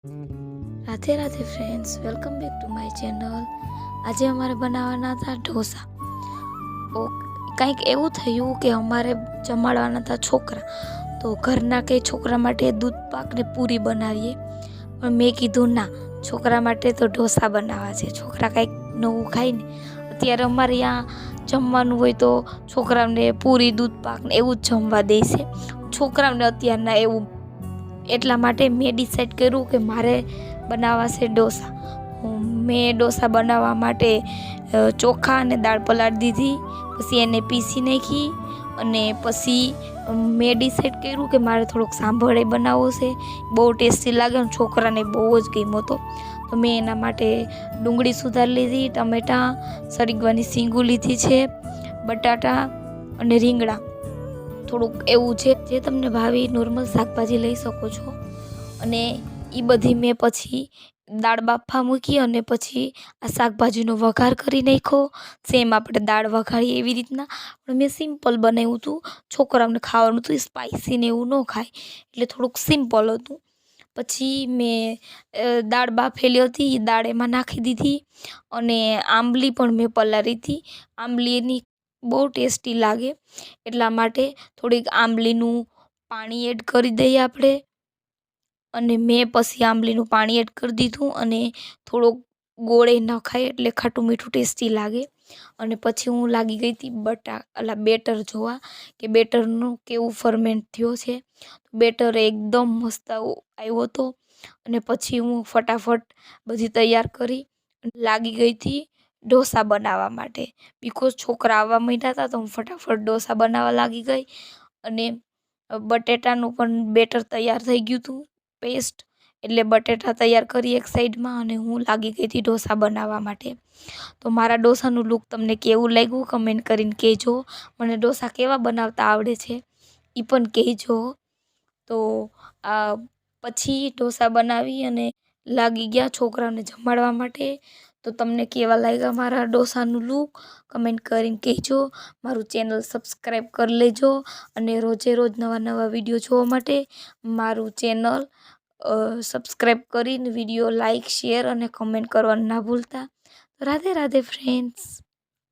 Radhe Radhe friends, welcome back to my channel. आज अमारे बनावाना था ढोसा। तो कंईक एवं थयुं कि अमारे जमाड़वाना था छोकरा, तो घरना कई छोकरा माटे दूध पाक ने पूरी बनावीए, पण मैं कीधुं ना, छोकरा माटे तो ढोसा बनावा छे। छोकरा कंईक नवुं खाय ने। अत्यारे अमारे यहाँ जमवानुं होय तो छोकराओने पूरी दूध पाक ने एवुं ज जमवा दे छे। छोकराओने अत्याરના एवुं એટલા માટે મેં ડિસાઈડ કર્યું કે મારે બનાવવા છે ડોસા। મેં ડોસા બનાવવા માટે ચોખા અને દાળ પલાળી દીધી, પછી એને પીસી નાખી અને પછી મેં ડિસાઈડ કર્યું કે મારે થોડોક સાંભળે બનાવવો છે, બહુ ટેસ્ટી લાગે અને છોકરાને બહુ જ ગમ્યો હતો। તો મેં એના માટે ડુંગળી સુધારી લીધી, ટમેટાં, સળગવાની સીંગું લીધી છે, બટાટા અને રીંગણા થોડુંક એવું છે જે તમને ભાવે નોર્મલ શાકભાજી લઈ શકો છો। અને એ બધી મેં પછી દાળ બાફવા મૂકી અને પછી આ શાકભાજીનો વઘાર કરી નાખ્યો। સેમ આપણે દાળ વઘારીએ એવી રીતના, પણ મેં સિમ્પલ બનાવ્યું હતું। છોકરાઓને ખાવાનું હતું, સ્પાઇસી ને એવું ન ખાય એટલે થોડુંક સિમ્પલ હતું। પછી મેં દાળ બાફેલી હતી એ દાળ એમાં નાખી દીધી અને આંબલી પણ મેં પલાળી હતી। આંબલી એની બહુ ટેસ્ટી લાગે એટલા માટે થોડીક આંબલીનું પાણી એડ કરી દઈએ આપણે। અને મેં પછી આંબલીનું પાણી એડ કરી દીધું અને થોડોક ગોળે ન ખાય એટલે ખાટું મીઠું ટેસ્ટી લાગે। અને પછી હું લાગી ગઈ હતી બેટર જોવા કે બેટરનું કેવું ફર્મેન્ટ થયો છે। બેટર એકદમ મસ્ત આવ્યો હતો અને પછી હું ફટાફટ બધી તૈયાર કરી લાગી ગઈ હતી ઢોસા બનાવવા માટે। બીકોઝ છોકરા આવવા માંડ્યા હતા તો હું ફટાફટ ઢોસા બનાવવા લાગી ગઈ। અને બટેટાનું પણ બેટર તૈયાર થઈ ગયું હતું, પેસ્ટ, એટલે બટેટા તૈયાર કરી એક સાઈડમાં અને હું લાગી ગઈ હતી ઢોસા બનાવવા માટે। તો મારા ઢોસાનું લુક તમને કેવું લાગ્યું કમેન્ટ કરીને કહેજો। મને ઢોસા કેવા બનાવતા આવડે છે એ પણ કહેજો। તો પછી ઢોસા બનાવી અને લાગી ગયા છોકરાઓને જમાડવા માટે। તો તમને કેવા લાગ્યા મારા ઢોસાનું લુક કમેન્ટ કરીને કહેજો। મારું ચેનલ સબસ્ક્રાઈબ કરી લેજો અને રોજે રોજ નવા નવા વિડીયો જોવા માટે મારું ચેનલ સબસ્ક્રાઈબ કરીને વિડીયો લાઈક, શેર અને કમેન્ટ કરવાનું ના ભૂલતા। રાધે રાધે ફ્રેન્ડ્સ।